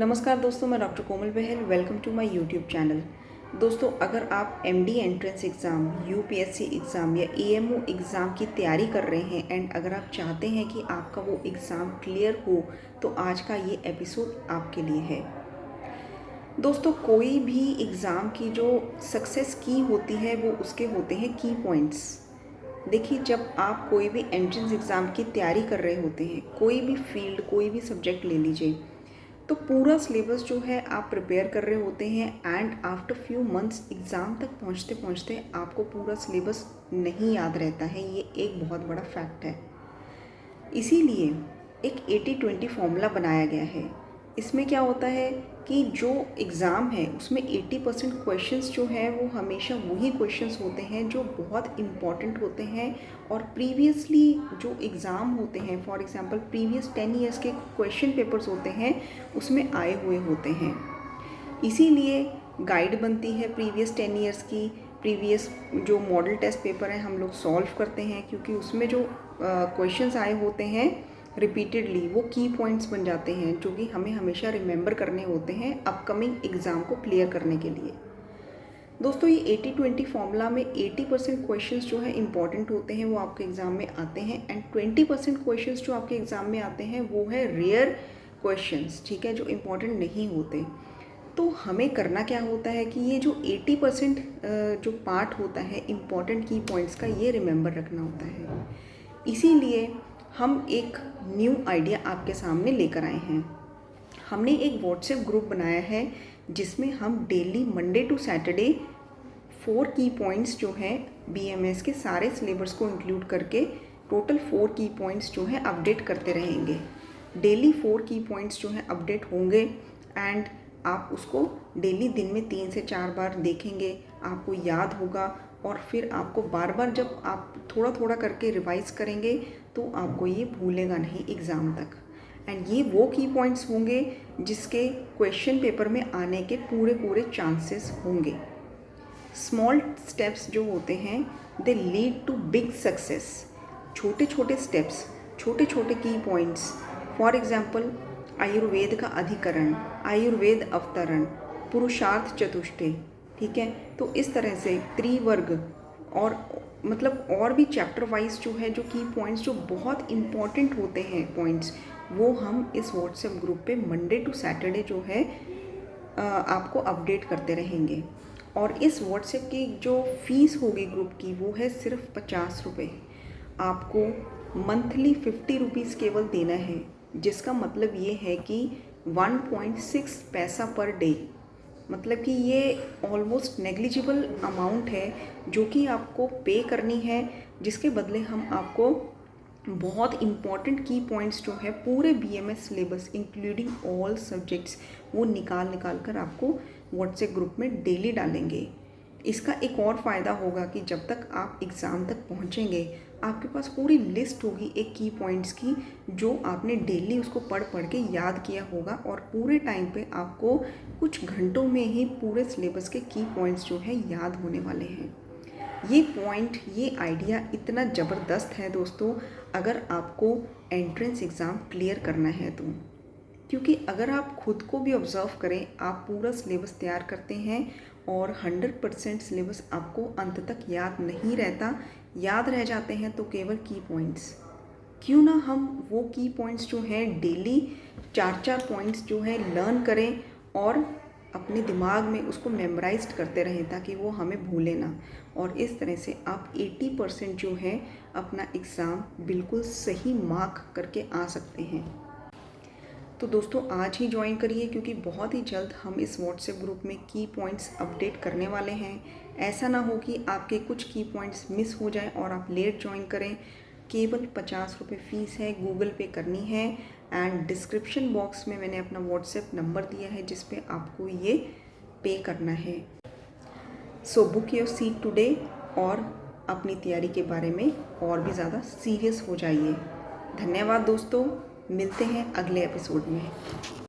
नमस्कार दोस्तों, मैं doctor Komal Bahal. Welcome to my YouTube channel. दोस्तों, अगर आप MD entrance exam, UPSC exam या एएमओ एग्ज़ाम की तैयारी कर रहे हैं एंड अगर आप चाहते हैं कि आपका वो एग्ज़ाम क्लियर हो, तो आज का ये एपिसोड आपके लिए है। दोस्तों, कोई भी एग्ज़ाम की जो सक्सेस की होती है वो उसके होते हैं की पॉइंट्स। देखिए, जब आप कोई भी एंट्रेंस एग्ज़ाम की तैयारी कर रहे होते हैं, कोई भी फील्ड, कोई भी सब्जेक्ट ले लीजिए, तो पूरा सिलेबस जो है आप प्रिपेयर कर रहे होते हैं and after few months exam तक पहुंचते पहुंचते आपको पूरा सिलेबस नहीं याद रहता है। ये एक बहुत बड़ा फैक्ट है। इसीलिए एक 80-20 फॉर्मूला बनाया गया है। इसमें क्या होता है कि जो एग्ज़ाम है उसमें 80% क्वेश्चंस जो हैं वो हमेशा वही क्वेश्चंस होते हैं जो बहुत इम्पॉर्टेंट होते हैं और प्रीवियसली जो एग्ज़ाम होते हैं, फॉर एग्ज़ाम्पल प्रीवियस 10 ईयर्स के क्वेश्चन पेपर्स होते हैं उसमें आए हुए होते हैं। इसीलिए गाइड बनती है प्रीवियस 10 ईयर्स की। प्रीवियस जो मॉडल टेस्ट पेपर है हम लोग सॉल्व करते हैं, क्योंकि उसमें जो क्वेश्चंस आए होते हैं रिपीटेडली वो की पॉइंट्स बन जाते हैं जो कि हमें हमेशा रिमेंबर करने होते हैं अपकमिंग एग्ज़ाम को क्लियर करने के लिए। दोस्तों, ये 80-20 फॉर्मूला में 80% क्वेश्चंस जो है इंपॉर्टेंट होते हैं, वो आपके एग्ज़ाम में आते हैं एंड 20% क्वेश्चंस जो आपके एग्ज़ाम में आते हैं वो है रेयर क्वेश्चंस, ठीक है, जो इम्पॉर्टेंट नहीं होते। तो हमें करना क्या होता है कि ये जो 80% जो पार्ट होता है इम्पॉर्टेंट की पॉइंट्स का, ये रिमेंबर रखना होता है। इसीलिए हम एक न्यू आइडिया आपके सामने लेकर आए हैं। हमने एक व्हाट्सएप ग्रुप बनाया है जिसमें हम डेली मंडे टू सैटरडे 4 की पॉइंट्स जो हैं बीएमएस के सारे सिलेबस को इंक्लूड करके टोटल 4 की पॉइंट्स जो हैं अपडेट करते रहेंगे। डेली 4 की पॉइंट्स जो हैं अपडेट होंगे एंड आप उसको डेली दिन में 3 से 4 बार देखेंगे, आपको याद होगा और फिर आपको बार बार जब आप थोड़ा थोड़ा करके रिवाइज़ करेंगे तो आपको ये भूलेगा नहीं एग्ज़ाम तक। एंड ये वो की पॉइंट्स होंगे जिसके क्वेश्चन पेपर में आने के पूरे चांसेस होंगे। स्मॉल स्टेप्स जो होते हैं they lead to big success. छोटे छोटे स्टेप्स, छोटे छोटे की पॉइंट्स, फॉर एग्जाम्पल आयुर्वेद का अधिकरण, आयुर्वेद अवतरण, पुरुषार्थ चतुष्टय, ठीक है। तो इस तरह से त्रिवर्ग और मतलब और भी चैप्टर वाइज जो है जो की पॉइंट्स जो बहुत इम्पॉर्टेंट होते हैं पॉइंट्स, वो हम इस व्हाट्सएप ग्रुप पे मंडे टू सैटरडे जो है आपको अपडेट करते रहेंगे। और इस व्हाट्सएप की जो फ़ीस होगी ग्रुप की वो है सिर्फ 50 रुपये। आपको मंथली 50 रुपीज़ केवल देना है, जिसका मतलब ये है कि 1.6 पैसा पर डे। मतलब कि ये ऑलमोस्ट नेग्लिजिबल अमाउंट है जो कि आपको पे करनी है, जिसके बदले हम आपको बहुत इम्पॉर्टेंट की पॉइंट्स जो है पूरे BMS syllabus including all subjects वो निकाल कर आपको व्हाट्सएप ग्रुप में डेली डालेंगे। इसका एक और फ़ायदा होगा कि जब तक आप एग्ज़ाम तक पहुंचेंगे आपके पास पूरी लिस्ट होगी एक की पॉइंट्स की, जो आपने डेली उसको पढ़ के याद किया होगा और पूरे टाइम पे आपको कुछ घंटों में ही पूरे सिलेबस के की पॉइंट्स जो है याद होने वाले हैं। ये पॉइंट, ये आइडिया इतना ज़बरदस्त है दोस्तों, अगर आपको एंट्रेंस एग्ज़ाम क्लियर करना है तो। क्योंकि अगर आप खुद को भी ऑब्ज़र्व करें, आप पूरा सिलेबस तैयार करते हैं और 100% सिलेबस आपको अंत तक याद नहीं रहता, याद रह जाते हैं तो केवल की पॉइंट्स। क्यों ना हम वो की पॉइंट्स जो हैं डेली 4-4 पॉइंट्स जो है लर्न करें और अपने दिमाग में उसको मेमोराइज्ड करते रहें ताकि वो हमें भूले ना। और इस तरह से आप 80% जो है अपना एग्ज़ाम बिल्कुल सही मार्क करके आ सकते हैं। तो दोस्तों, आज ही ज्वाइन करिए, क्योंकि बहुत ही जल्द हम इस व्हाट्सएप ग्रुप में की पॉइंट्स अपडेट करने वाले हैं। ऐसा ना हो कि आपके कुछ की पॉइंट्स मिस हो जाएं और आप लेट ज्वाइन करें। केवल 50 रुपये फ़ीस है, गूगल पे करनी है एंड डिस्क्रिप्शन बॉक्स में मैंने अपना व्हाट्सएप नंबर दिया है जिस पे आपको ये पे करना है। So book your seat today और अपनी तैयारी के बारे में और भी ज़्यादा सीरियस हो जाइए। धन्यवाद दोस्तों, मिलते हैं अगले एपिसोड में।